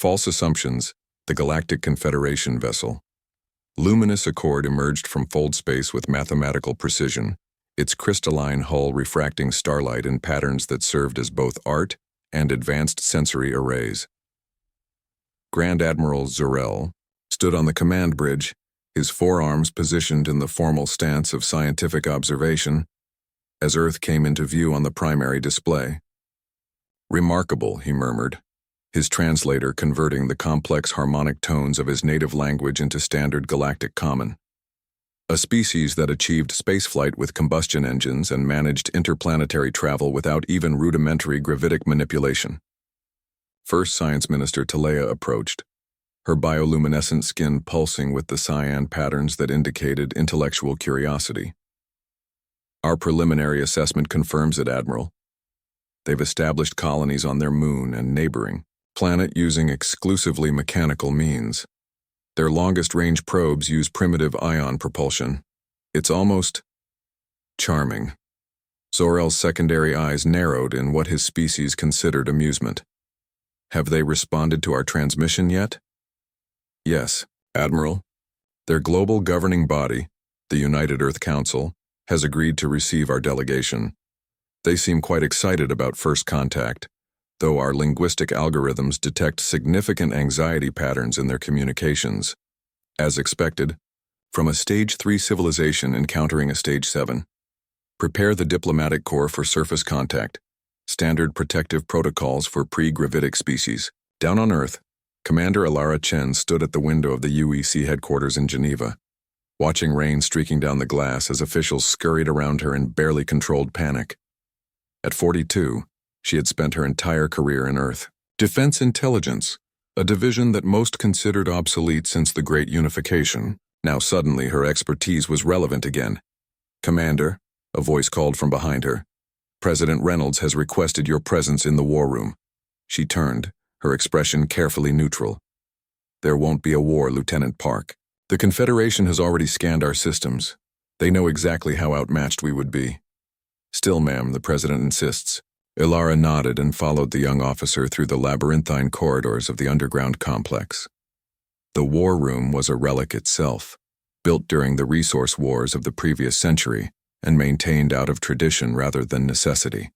False assumptions, the Galactic Confederation vessel. Luminous Accord emerged from fold space with mathematical precision, its crystalline hull refracting starlight in patterns that served as both art and advanced sensory arrays. Grand Admiral Zor-El stood on the command bridge, his forearms positioned in the formal stance of scientific observation, as Earth came into view on the primary display. "Remarkable," he murmured, his translator converting the complex harmonic tones of his native language into standard galactic common. A species that achieved spaceflight with combustion engines and managed interplanetary travel without even rudimentary gravitic manipulation. First Science Minister Talea approached, her bioluminescent skin pulsing with the cyan patterns that indicated intellectual curiosity. "Our preliminary assessment confirms it, Admiral. They've established colonies on their moon and neighboring planet using exclusively mechanical means. Their longest-range probes use primitive ion propulsion. It's almost charming." Zor-El's secondary eyes narrowed in what his species considered amusement. "Have they responded to our transmission yet?" "Yes, Admiral. Their global governing body, the United Earth Council, has agreed to receive our delegation. They seem quite excited about first contact, though our linguistic algorithms detect significant anxiety patterns in their communications. As expected, from a Stage 3 civilization encountering a Stage 7. Prepare the diplomatic corps for surface contact. Standard protective protocols for pre-gravitic species. Down on Earth, Commander Ilara Chen stood at the window of the UEC headquarters in Geneva, watching rain streaking down the glass as officials scurried around her in barely controlled panic. At 42, she had spent her entire career in Earth. Defense Intelligence, a division that most considered obsolete since the Great Unification. Now suddenly her expertise was relevant again. "Commander," a voice called from behind her, "President Reynolds has requested your presence in the war room." She turned, her expression carefully neutral. "There won't be a war, Lieutenant Park. The Confederation has already scanned our systems. They know exactly how outmatched we would be." "Still, ma'am," the President insists. Ilara nodded and followed the young officer through the labyrinthine corridors of the underground complex. The war room was a relic itself, built during the resource wars of the previous century and maintained out of tradition rather than necessity.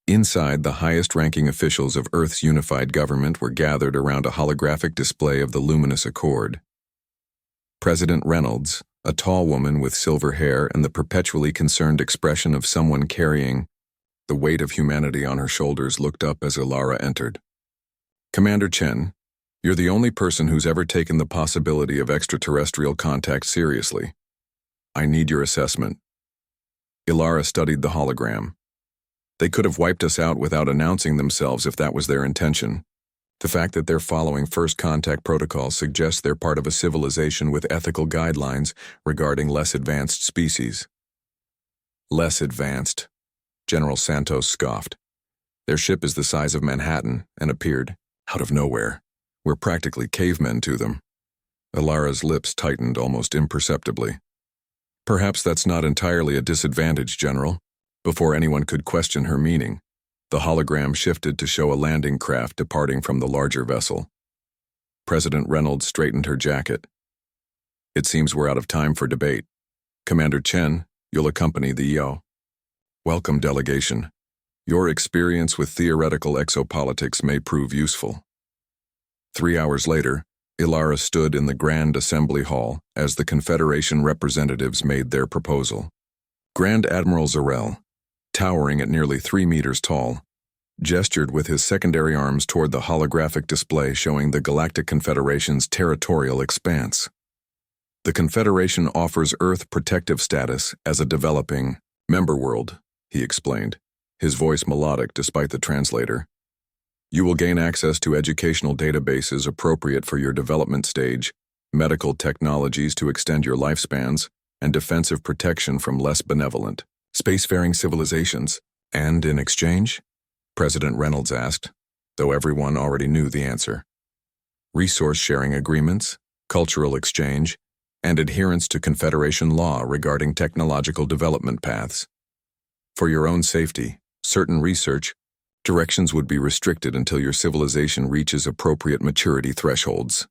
Inside, the highest-ranking officials of Earth's unified government were gathered around a holographic display of the Luminous Accord. President Reynolds, a tall woman with silver hair and the perpetually concerned expression of someone carrying the weight of humanity on her shoulders, looked up as Ilara entered. "Commander Chen, you're the only person who's ever taken the possibility of extraterrestrial contact seriously. I need your assessment." Ilara studied the hologram. They could have wiped us out without announcing themselves if that was their intention. The fact that they're following first contact protocols suggests they're part of a civilization with ethical guidelines regarding less advanced species. "Less advanced," General Santos scoffed. "Their ship is the size of Manhattan and appeared out of nowhere. We're practically cavemen to them." Ilara's lips tightened almost imperceptibly. "Perhaps that's not entirely a disadvantage, General." Before anyone could question her meaning, the hologram shifted to show a landing craft departing from the larger vessel. President Reynolds straightened her jacket. "It seems we're out of time for debate. Commander Chen, you'll accompany the EO. Welcome, delegation. Your experience with theoretical exopolitics may prove useful." 3 hours later, Ilara stood in the Grand Assembly Hall as the Confederation representatives made their proposal. Grand Admiral Zor-El, towering at nearly 3 meters tall, gestured with his secondary arms toward the holographic display showing the Galactic Confederation's territorial expanse. "The Confederation offers Earth protective status as a developing member world," he explained, his voice melodic despite the translator. "You will gain access to educational databases appropriate for your development stage, medical technologies to extend your lifespans, and defensive protection from less benevolent spacefaring civilizations." "And in exchange?" President Reynolds asked, though everyone already knew the answer. "Resource-sharing agreements, cultural exchange, and adherence to Confederation law regarding technological development paths. For your own safety, certain research, Directions would be restricted until your civilization reaches appropriate maturity thresholds.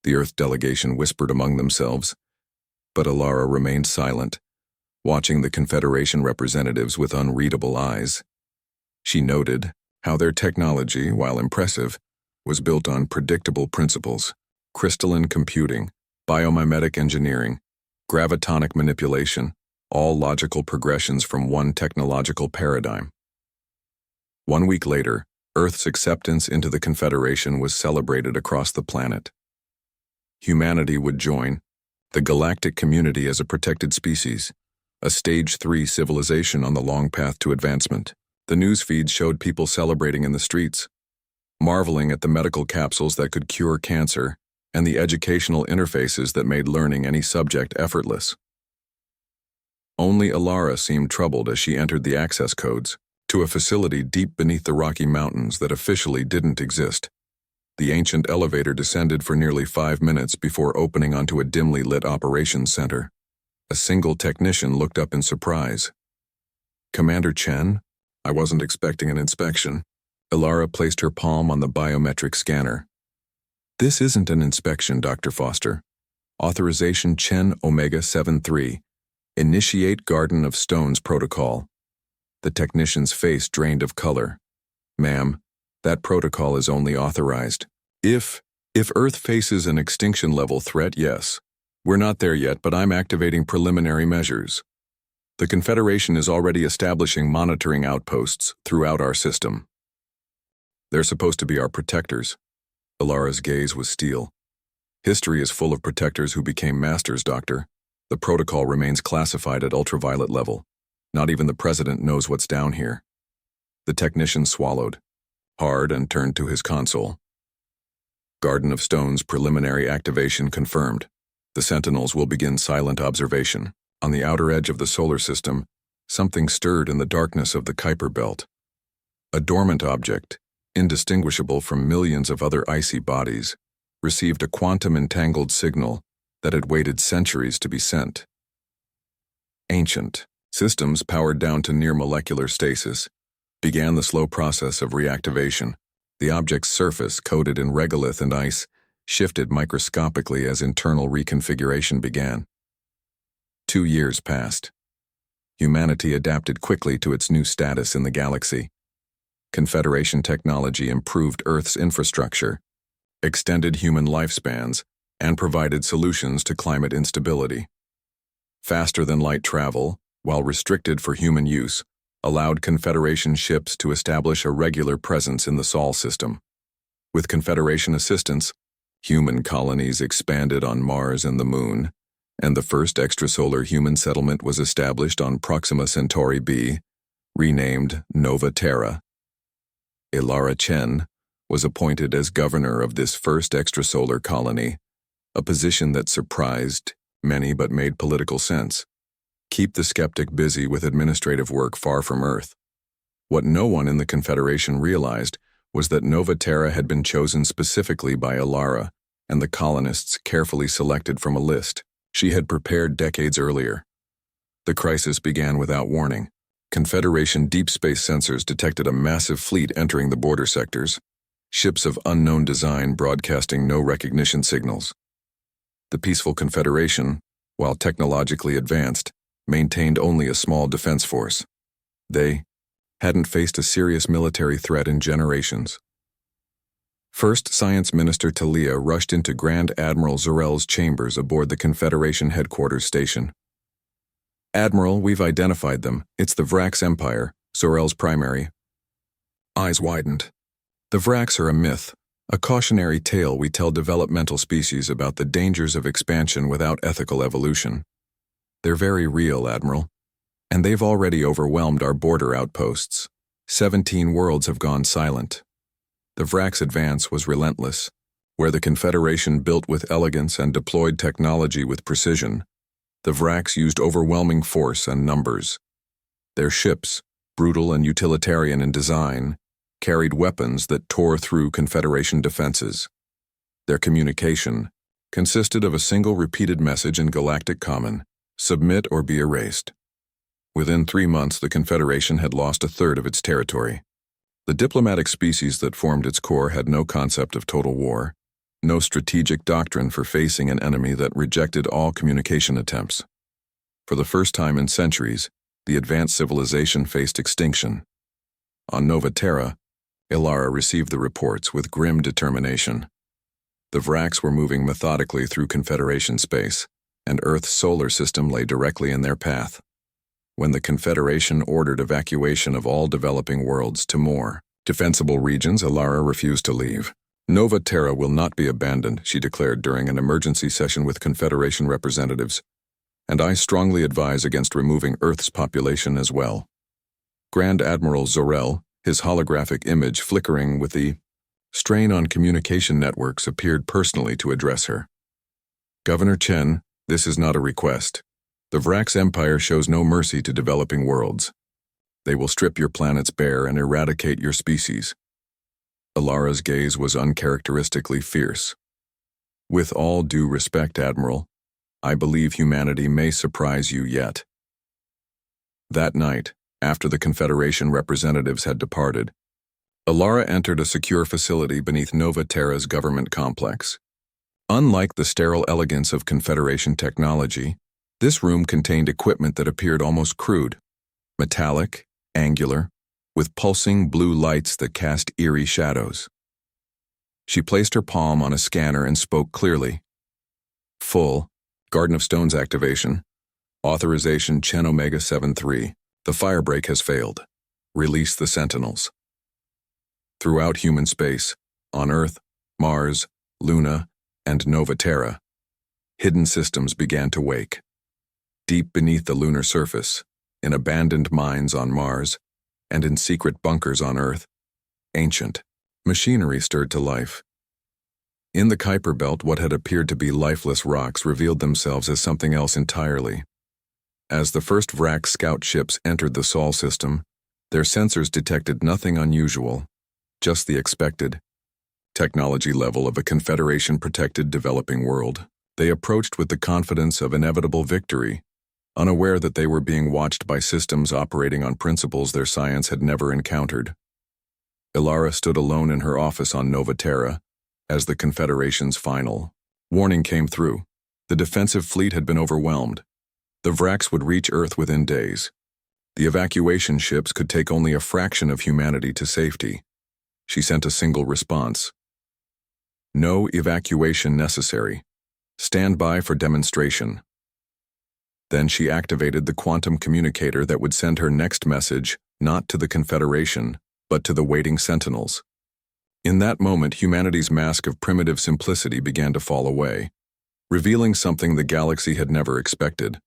The Earth delegation whispered among themselves, but Alara remained silent, watching the Confederation representatives with unreadable eyes. She noted how their technology, while impressive, was built on predictable principles: crystalline computing, biomimetic engineering, gravitonic manipulation, all logical progressions from one technological paradigm. 1 week later, Earth's acceptance into the Confederation was celebrated across the planet. Humanity would join the Galactic community as a protected species, a Stage 3 civilization on the long path to advancement. The news feeds showed people celebrating in the streets, marveling at the medical capsules that could cure cancer and the educational interfaces that made learning any subject effortless. Only Alara seemed troubled as she entered the access codes to a facility deep beneath the Rocky Mountains that officially didn't exist. The ancient elevator descended for nearly 5 minutes before opening onto a dimly lit operations center. A single technician looked up in surprise. "Commander Chen? I wasn't expecting an inspection." Alara placed her palm on the biometric scanner. "This isn't an inspection, Dr. Foster. Authorization Chen Omega 73. Initiate Garden of Stones protocol." The technician's face drained of color. "Ma'am, that protocol is only authorized if Earth faces an extinction-level threat, yes. We're not there yet, but I'm activating preliminary measures. The Confederation is already establishing monitoring outposts throughout our system. They're supposed to be our protectors." Alara's gaze was steel. "History is full of protectors who became masters, Doctor. The protocol remains classified at ultraviolet level. Not even the President knows what's down here." The technician swallowed hard and turned to his console. "Garden of Stones preliminary activation confirmed. The Sentinels will begin silent observation. On the outer edge of the solar system, something stirred in the darkness of the Kuiper Belt. A dormant object, indistinguishable from millions of other icy bodies, received a quantum-entangled signal that had waited centuries to be sent. Ancient systems powered down to near-molecular stasis began the slow process of reactivation. The object's surface, coated in regolith and ice, shifted microscopically as internal reconfiguration began. 2 years passed. Humanity adapted quickly to its new status in the galaxy. Confederation technology improved Earth's infrastructure, extended human lifespans, and provided solutions to climate instability. Faster-than-light travel, while restricted for human use, allowed Confederation ships to establish a regular presence in the Sol system. With Confederation assistance, human colonies expanded on Mars and the Moon, and the first extrasolar human settlement was established on Proxima Centauri b, renamed Nova Terra. Alara Chen was appointed as governor of this first extrasolar colony, a position that surprised many but made political sense. Keep the skeptic busy with administrative work far from Earth. What no one in the Confederation realized was that Nova Terra had been chosen specifically by Alara and the colonists carefully selected from a list she had prepared decades earlier. The crisis began without warning. Confederation deep space sensors detected a massive fleet entering the border sectors, ships of unknown design broadcasting no recognition signals. The peaceful Confederation, while technologically advanced, maintained only a small defense force. They hadn't faced a serious military threat in generations. First Science Minister Talia rushed into Grand Admiral Zorel's chambers aboard the Confederation headquarters station. "Admiral, we've identified them. It's the Vrax Empire, Zorel's primary." Eyes widened. The Vrax are a myth, a cautionary tale we tell developmental species about the dangers of expansion without ethical evolution. They're very real, Admiral, and they've already overwhelmed our border outposts. 17 worlds have gone silent. The Vrax advance was relentless. Where the Confederation built with elegance and deployed technology with precision, the Vrax used overwhelming force and numbers. Their ships, brutal and utilitarian in design, carried weapons that tore through Confederation defenses. Their communication consisted of a single repeated message in Galactic Common: submit or be erased. Within 3 months, the Confederation had lost a third of its territory. The diplomatic species that formed its core had no concept of total war, no strategic doctrine for facing an enemy that rejected all communication attempts. For the first time in centuries, the advanced civilization faced extinction. On Nova Terra, Ilara received the reports with grim determination. The Vraks were moving methodically through Confederation space, and Earth's solar system lay directly in their path. When the Confederation ordered evacuation of all developing worlds to more defensible regions, Ilara refused to leave. Nova Terra will not be abandoned, she declared during an emergency session with Confederation representatives, and I strongly advise against removing Earth's population as well. Grand Admiral Zorel, his holographic image flickering with the strain on communication networks, appeared personally to address her. Governor Chen, this is not a request. The Vraks Empire shows no mercy to developing worlds. They will strip your planets bare and eradicate your species. Ilara's gaze was uncharacteristically fierce. With all due respect, Admiral, I believe humanity may surprise you yet. That night, after the Confederation representatives had departed, Ilara entered a secure facility beneath Nova Terra's government complex. Unlike the sterile elegance of Confederation technology, this room contained equipment that appeared almost crude, metallic, angular, with pulsing blue lights that cast eerie shadows. She placed her palm on a scanner and spoke clearly. Full, Garden of Stones activation. Authorization Chen Omega 73. The firebreak has failed. Release the Sentinels. Throughout human space, on Earth, Mars, Luna, and Nova Terra, hidden systems began to wake. Deep beneath the lunar surface, in abandoned mines on Mars, and in secret bunkers on Earth, ancient machinery stirred to life. In the Kuiper Belt, what had appeared to be lifeless rocks revealed themselves as something else entirely. As the first Vrak scout ships entered the Sol system, their sensors detected nothing unusual, just the expected technology level of a Confederation-protected developing world. They approached with the confidence of inevitable victory, unaware that they were being watched by systems operating on principles their science had never encountered. Ilara stood alone in her office on Nova Terra as the Confederation's final warning came through. The defensive fleet had been overwhelmed. The Vraks would reach Earth within days. The evacuation ships could take only a fraction of humanity to safety. She sent a single response. No evacuation necessary. Stand by for demonstration. Then she activated the quantum communicator that would send her next message, not to the Confederation, but to the waiting Sentinels. In that moment, humanity's mask of primitive simplicity began to fall away, revealing something the galaxy had never expected.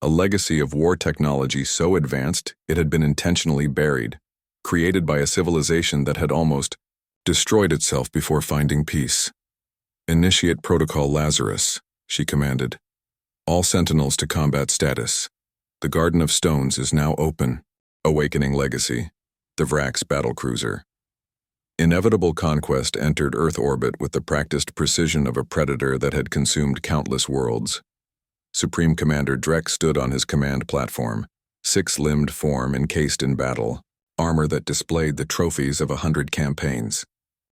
A legacy of war technology so advanced it had been intentionally buried, created by a civilization that had almost destroyed itself before finding peace. Initiate Protocol Lazarus, she commanded. All Sentinels to combat status. The Garden of Stones is now open. Awakening Legacy, the Vraks battlecruiser. Inevitable Conquest entered Earth orbit with the practiced precision of a predator that had consumed countless worlds. Supreme Commander Drek stood on his command platform, six-limbed form encased in battle, armor that displayed the trophies of 100 campaigns.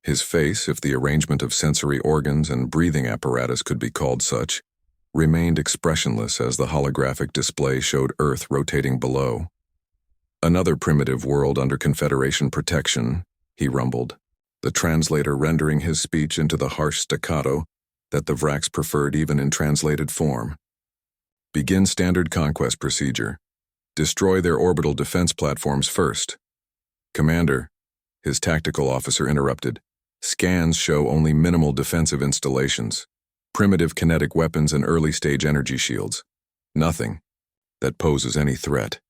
His face, if the arrangement of sensory organs and breathing apparatus could be called such, remained expressionless as the holographic display showed Earth rotating below. Another primitive world under Confederation protection, he rumbled, the translator rendering his speech into the harsh staccato that the Vraks preferred even in translated form. Begin standard conquest procedure. Destroy their orbital defense platforms first. Commander, his tactical officer interrupted. Scans show only minimal defensive installations, primitive kinetic weapons and early-stage energy shields. Nothing that poses any threat.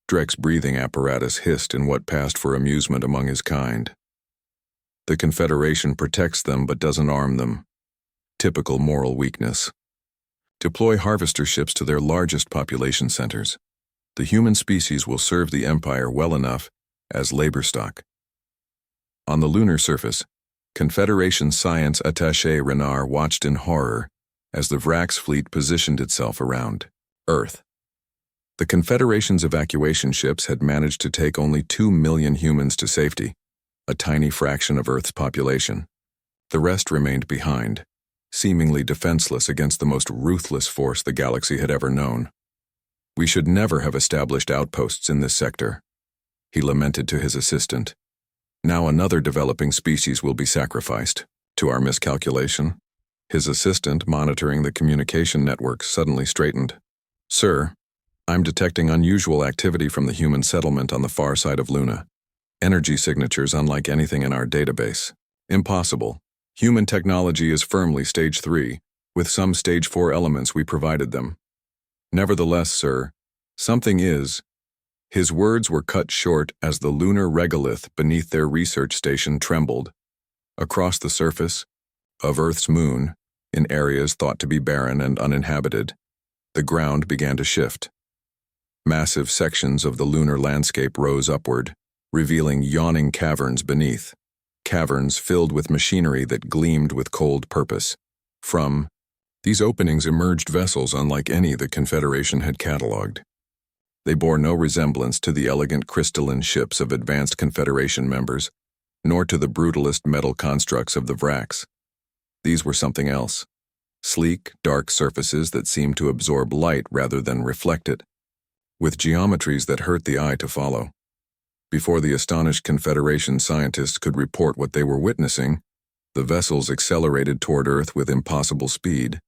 Drek's breathing apparatus hissed in what passed for amusement among his kind. The Confederation protects them but doesn't arm them. Typical moral weakness. Deploy harvester ships to their largest population centers. The human species will serve the Empire well enough as labor stock. On the lunar surface, Confederation Science Attaché Renard watched in horror as the Vraks fleet positioned itself around Earth. The Confederation's evacuation ships had managed to take only 2 million humans to safety, a tiny fraction of Earth's population. The rest remained behind, seemingly defenseless against the most ruthless force the galaxy had ever known. "We should never have established outposts in this sector," he lamented to his assistant. "Now another developing species will be sacrificed to our miscalculation." His assistant, monitoring the communication network, suddenly straightened. "Sir, I'm detecting unusual activity from the human settlement on the far side of Luna. Energy signatures unlike anything in our database. Impossible. Human technology is firmly Stage 3, with some Stage 4 elements we provided them. Nevertheless, sir, something is." His words were cut short as the lunar regolith beneath their research station trembled. Across the surface of Earth's moon, in areas thought to be barren and uninhabited, the ground began to shift. Massive sections of the lunar landscape rose upward, revealing yawning caverns beneath. Caverns filled with machinery that gleamed with cold purpose. From these openings emerged vessels unlike any the Confederation had catalogued. They bore no resemblance to the elegant crystalline ships of advanced Confederation members, nor to the brutalist metal constructs of the Vrax. These were something else. Sleek, dark surfaces that seemed to absorb light rather than reflect it, with geometries that hurt the eye to follow. Before the astonished Confederation scientists could report what they were witnessing, the vessels accelerated toward Earth with impossible speed,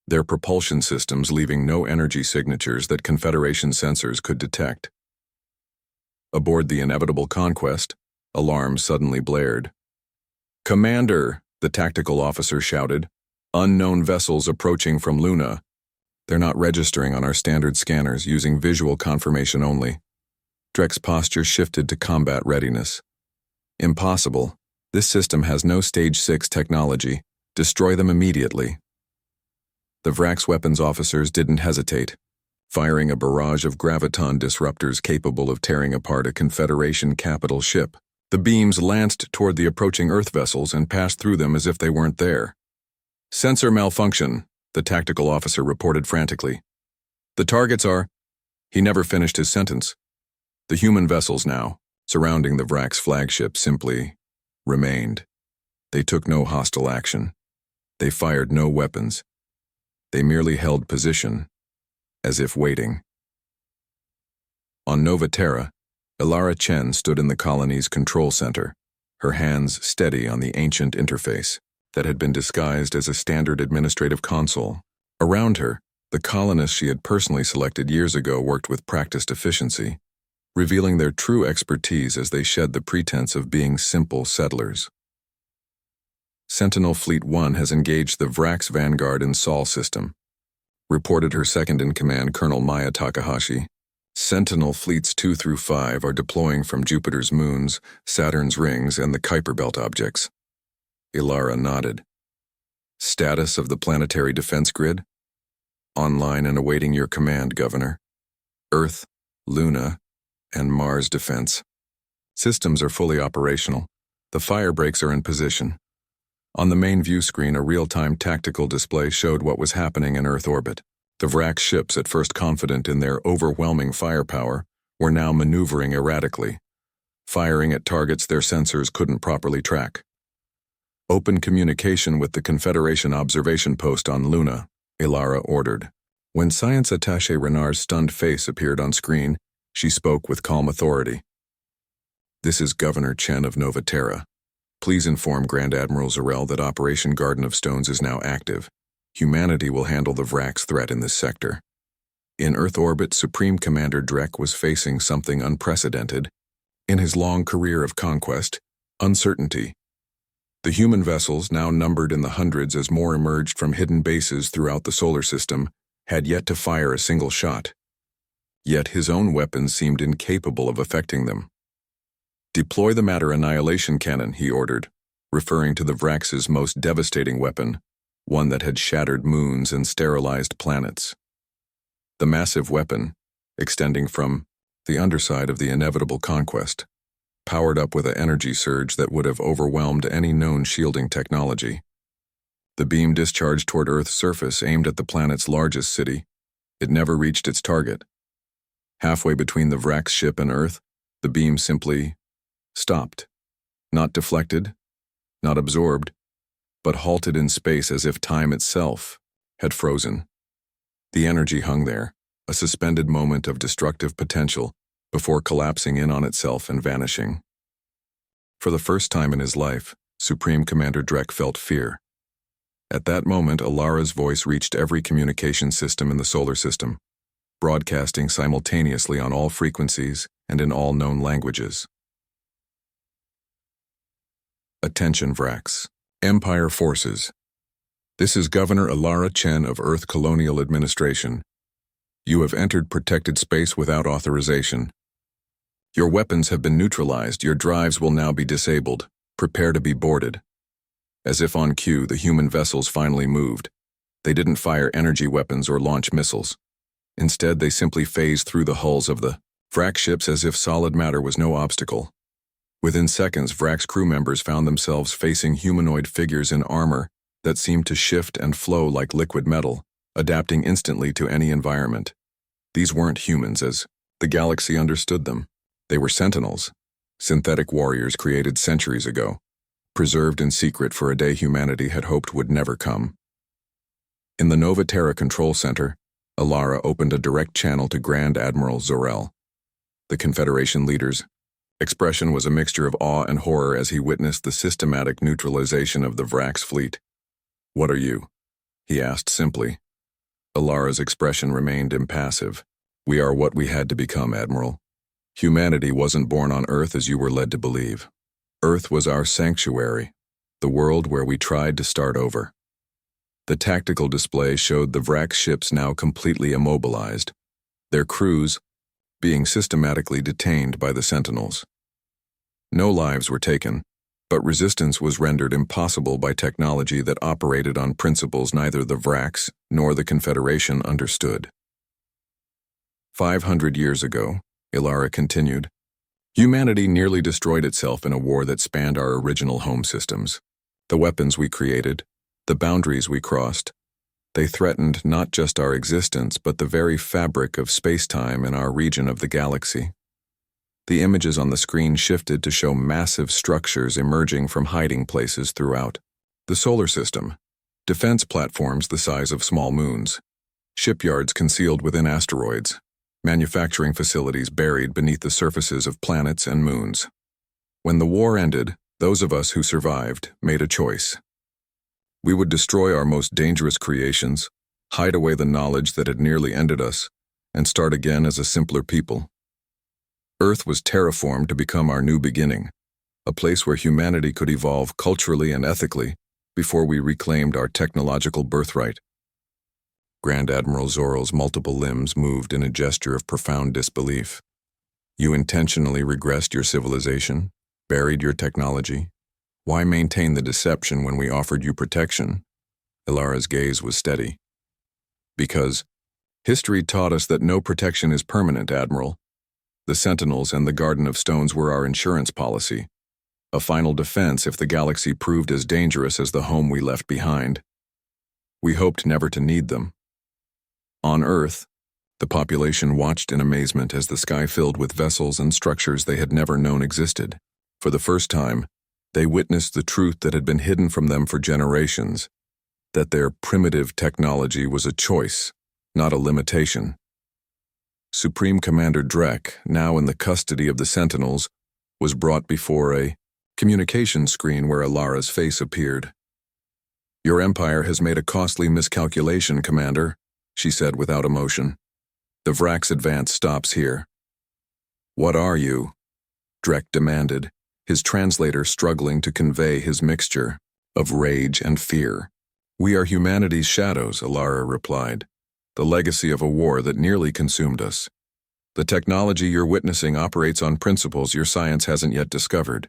their propulsion systems leaving no energy signatures that Confederation sensors could detect. Aboard the inevitable Conquest, alarms suddenly blared. "Commander," the tactical officer shouted, "unknown vessels approaching from Luna. They're not registering on our standard scanners, using visual confirmation only." Drek's posture shifted to combat readiness. "Impossible. This system has no Stage 6 technology. Destroy them immediately." The Vrax weapons officers didn't hesitate, firing a barrage of graviton disruptors capable of tearing apart a Confederation capital ship. The beams lanced toward the approaching Earth vessels and passed through them as if they weren't there. "Sensor malfunction," the tactical officer reported frantically. "The targets are—" He never finished his sentence. The human vessels now, surrounding the Vrax flagship, simply remained. They took no hostile action. They fired no weapons. They merely held position, as if waiting. On Nova Terra, Ilara Chen stood in the colony's control center, her hands steady on the ancient interface that had been disguised as a standard administrative console. Around her, the colonists she had personally selected years ago worked with practiced efficiency, revealing their true expertise as they shed the pretense of being simple settlers. Sentinel Fleet 1 has engaged the Vrax Vanguard in Sol system, reported her second-in-command Colonel Maya Takahashi. Sentinel Fleets 2 through 5 are deploying from Jupiter's moons, Saturn's rings, and the Kuiper Belt objects. Ilara nodded. "Status of the planetary defense grid?" "Online and awaiting your command, Governor. Earth, Luna, and Mars defense. Systems are fully operational. The fire breaks are in position." On the main view screen, a real-time tactical display showed what was happening in Earth orbit. The Vrax ships, at first confident in their overwhelming firepower, were now maneuvering erratically, firing at targets their sensors couldn't properly track. "Open communication with the Confederation observation post on Luna," Ilara ordered. When Science Attaché Renard's stunned face appeared on screen, she spoke with calm authority. "This is Governor Chen of Nova Terra. Please inform Grand Admiral Zarel that Operation Garden of Stones is now active. Humanity will handle the Vrax threat in this sector." In Earth orbit, Supreme Commander Drek was facing something unprecedented. In his long career of conquest, uncertainty. The human vessels, now numbered in the hundreds as more emerged from hidden bases throughout the solar system, had yet to fire a single shot. Yet his own weapons seemed incapable of affecting them. "Deploy the matter annihilation cannon," he ordered, referring to the Vrax's most devastating weapon, one that had shattered moons and sterilized planets. The massive weapon, extending from the underside of the inevitable Conquest, powered up with an energy surge that would have overwhelmed any known shielding technology. The beam discharged toward Earth's surface, aimed at the planet's largest city. It never reached its target. Halfway between the Vrax ship and Earth, the beam simply stopped. Not deflected, not absorbed, but halted in space as if time itself had frozen. The energy hung there, a suspended moment of destructive potential, before collapsing in on itself and vanishing. For the first time in his life, Supreme Commander Drek felt fear. At that moment, Alara's voice reached every communication system in the solar system, broadcasting simultaneously on all frequencies and in all known languages. Attention, Vrax. Empire Forces. This is Governor Alara Chen of Earth Colonial Administration. You have entered protected space without authorization. Your weapons have been neutralized. Your drives will now be disabled. Prepare to be boarded. As if on cue, the human vessels finally moved. They didn't fire energy weapons or launch missiles. Instead, they simply phased through the hulls of the Vrax ships as if solid matter was no obstacle. Within seconds, Vrax crew members found themselves facing humanoid figures in armor that seemed to shift and flow like liquid metal, adapting instantly to any environment. These weren't humans as the galaxy understood them. They were sentinels, synthetic warriors created centuries ago, preserved in secret for a day humanity had hoped would never come. In the Nova Terra Control Center, Alara opened a direct channel to Grand Admiral Zorel. The Confederation leader's expression was a mixture of awe and horror as he witnessed the systematic neutralization of the Vrax fleet. "What are you?" he asked simply. Alara's expression remained impassive. "We are what we had to become, Admiral. Humanity wasn't born on Earth as you were led to believe. Earth was our sanctuary, the world where we tried to start over." The tactical display showed the Vrax ships now completely immobilized, their crews being systematically detained by the Sentinels. No lives were taken, but resistance was rendered impossible by technology that operated on principles neither the Vrax nor the Confederation understood. 500 years ago, Ilara continued, humanity nearly destroyed itself in a war that spanned our original home systems. The weapons we created, the boundaries we crossed, they threatened not just our existence but the very fabric of space-time in our region of the galaxy. The images on the screen shifted to show massive structures emerging from hiding places throughout the solar system, defense platforms the size of small moons, shipyards concealed within asteroids, manufacturing facilities buried beneath the surfaces of planets and moons. When the war ended, those of us who survived made a choice. We would destroy our most dangerous creations, hide away the knowledge that had nearly ended us, and start again as a simpler people. Earth was terraformed to become our new beginning, a place where humanity could evolve culturally and ethically before we reclaimed our technological birthright. Grand Admiral Zorel's multiple limbs moved in a gesture of profound disbelief. You intentionally regressed your civilization, buried your technology. Why maintain the deception when we offered you protection? Ilara's gaze was steady. Because history taught us that no protection is permanent, Admiral. The Sentinels and the Garden of Stones were our insurance policy, a final defense if the galaxy proved as dangerous as the home we left behind. We hoped never to need them. On Earth, the population watched in amazement as the sky filled with vessels and structures they had never known existed. For the first time, they witnessed the truth that had been hidden from them for generations, that their primitive technology was a choice, not a limitation. Supreme Commander Drek, now in the custody of the Sentinels, was brought before a communication screen where Alara's face appeared. "Your Empire has made a costly miscalculation, Commander," she said without emotion. "The Vrax advance stops here." "What are you?" Drek demanded, his translator struggling to convey his mixture of rage and fear. "We are humanity's shadows," Alara replied, "the legacy of a war that nearly consumed us. The technology you're witnessing operates on principles your science hasn't yet discovered.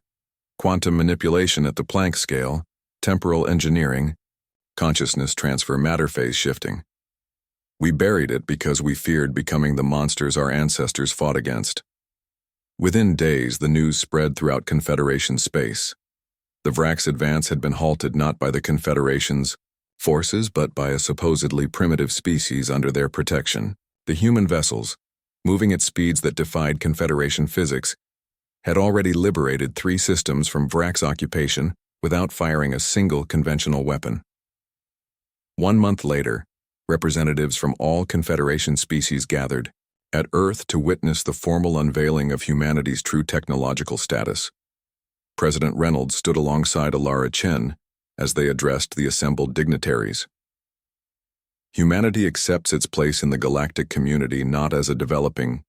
Quantum manipulation at the Planck scale, temporal engineering, consciousness transfer, matter phase shifting. We buried it because we feared becoming the monsters our ancestors fought against." Within days, the news spread throughout Confederation space. The Vrax advance had been halted not by the Confederation's forces but by a supposedly primitive species under their protection, the human vessels, moving at speeds that defied Confederation physics, had already liberated 3 systems from Vrax's occupation without firing a single conventional weapon. 1 month later, representatives from all Confederation species gathered at Earth to witness the formal unveiling of humanity's true technological status. President Reynolds stood alongside Alara Chen as they addressed the assembled dignitaries. Humanity accepts its place in the galactic community not as a developing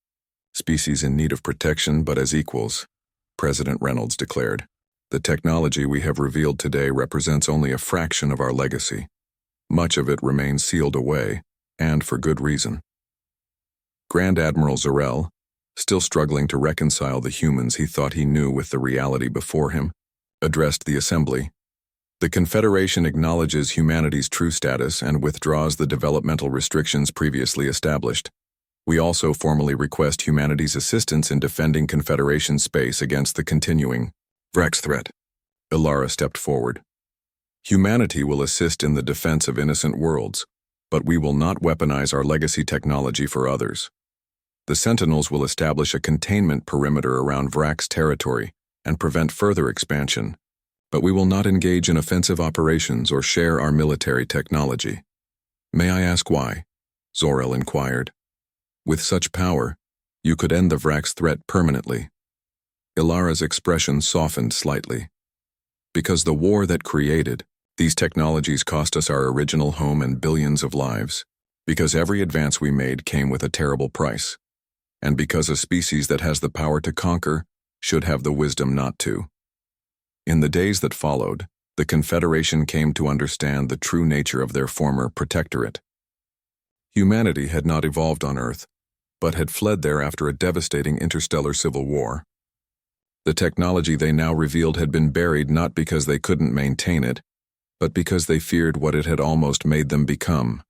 species in need of protection, but as equals, President Reynolds declared. The technology we have revealed today represents only a fraction of our legacy. Much of it remains sealed away, and for good reason. Grand Admiral Zarel, still struggling to reconcile the humans he thought he knew with the reality before him, addressed the assembly. The Confederation acknowledges humanity's true status and withdraws the developmental restrictions previously established. We also formally request humanity's assistance in defending Confederation space against the continuing Vrax threat. Alara stepped forward. Humanity will assist in the defense of innocent worlds, but we will not weaponize our legacy technology for others. The Sentinels will establish a containment perimeter around Vrax territory and prevent further expansion, but we will not engage in offensive operations or share our military technology. May I ask why? Zor-El inquired. With such power, you could end the Vrax threat permanently. Ilara's expression softened slightly. Because the war that created these technologies cost us our original home and billions of lives. Because every advance we made came with a terrible price. And because a species that has the power to conquer should have the wisdom not to. In the days that followed, the Confederation came to understand the true nature of their former protectorate. Humanity had not evolved on Earth, but had fled there after a devastating interstellar civil war. The technology they now revealed had been buried not because they couldn't maintain it, but because they feared what it had almost made them become.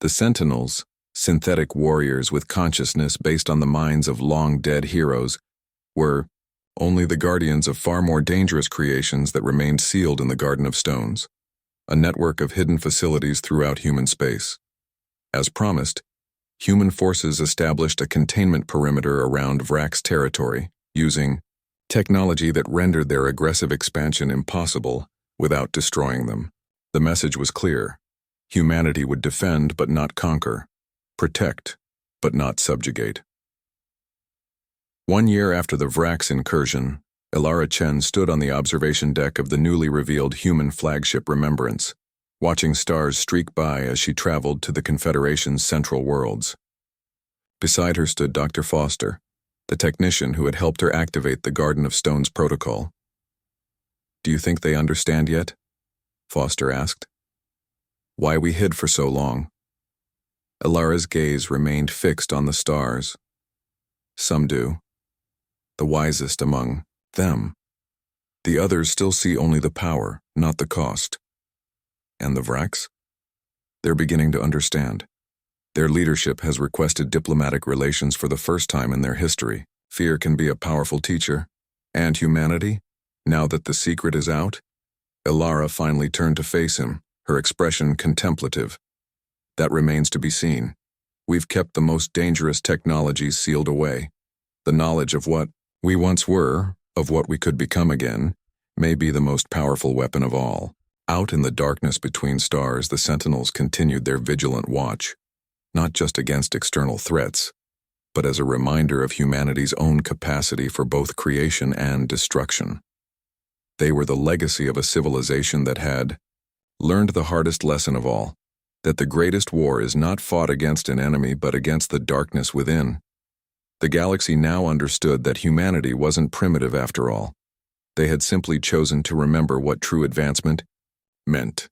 The Sentinels, synthetic warriors with consciousness based on the minds of long-dead heroes, were only the guardians of far more dangerous creations that remained sealed in the Garden of Stones, a network of hidden facilities throughout human space. As promised, human forces established a containment perimeter around Vrax territory, using technology that rendered their aggressive expansion impossible without destroying them. The message was clear. Humanity would defend but not conquer, protect but not subjugate. 1 year after the Vrax incursion, Alara Chen stood on the observation deck of the newly revealed human flagship Remembrance, watching stars streak by as she traveled to the Confederation's central worlds. Beside her stood Dr. Foster, the technician who had helped her activate the Garden of Stones protocol. "Do you think they understand yet?" Foster asked. "Why we hid for so long?" Alara's gaze remained fixed on the stars. "Some do. The wisest among them. The others still see only the power, not the cost. And the Vrax? They're beginning to understand. Their leadership has requested diplomatic relations for the first time in their history. Fear can be a powerful teacher. And humanity? Now that the secret is out?" Alara finally turned to face him, her expression contemplative. "That remains to be seen. We've kept the most dangerous technologies sealed away. The knowledge of what we once were, of what we could become again, may be the most powerful weapon of all." Out in the darkness between stars, the Sentinels continued their vigilant watch, not just against external threats, but as a reminder of humanity's own capacity for both creation and destruction. They were the legacy of a civilization that had learned the hardest lesson of all, that the greatest war is not fought against an enemy but against the darkness within. The galaxy now understood that humanity wasn't primitive after all. They had simply chosen to remember what true advancement meant.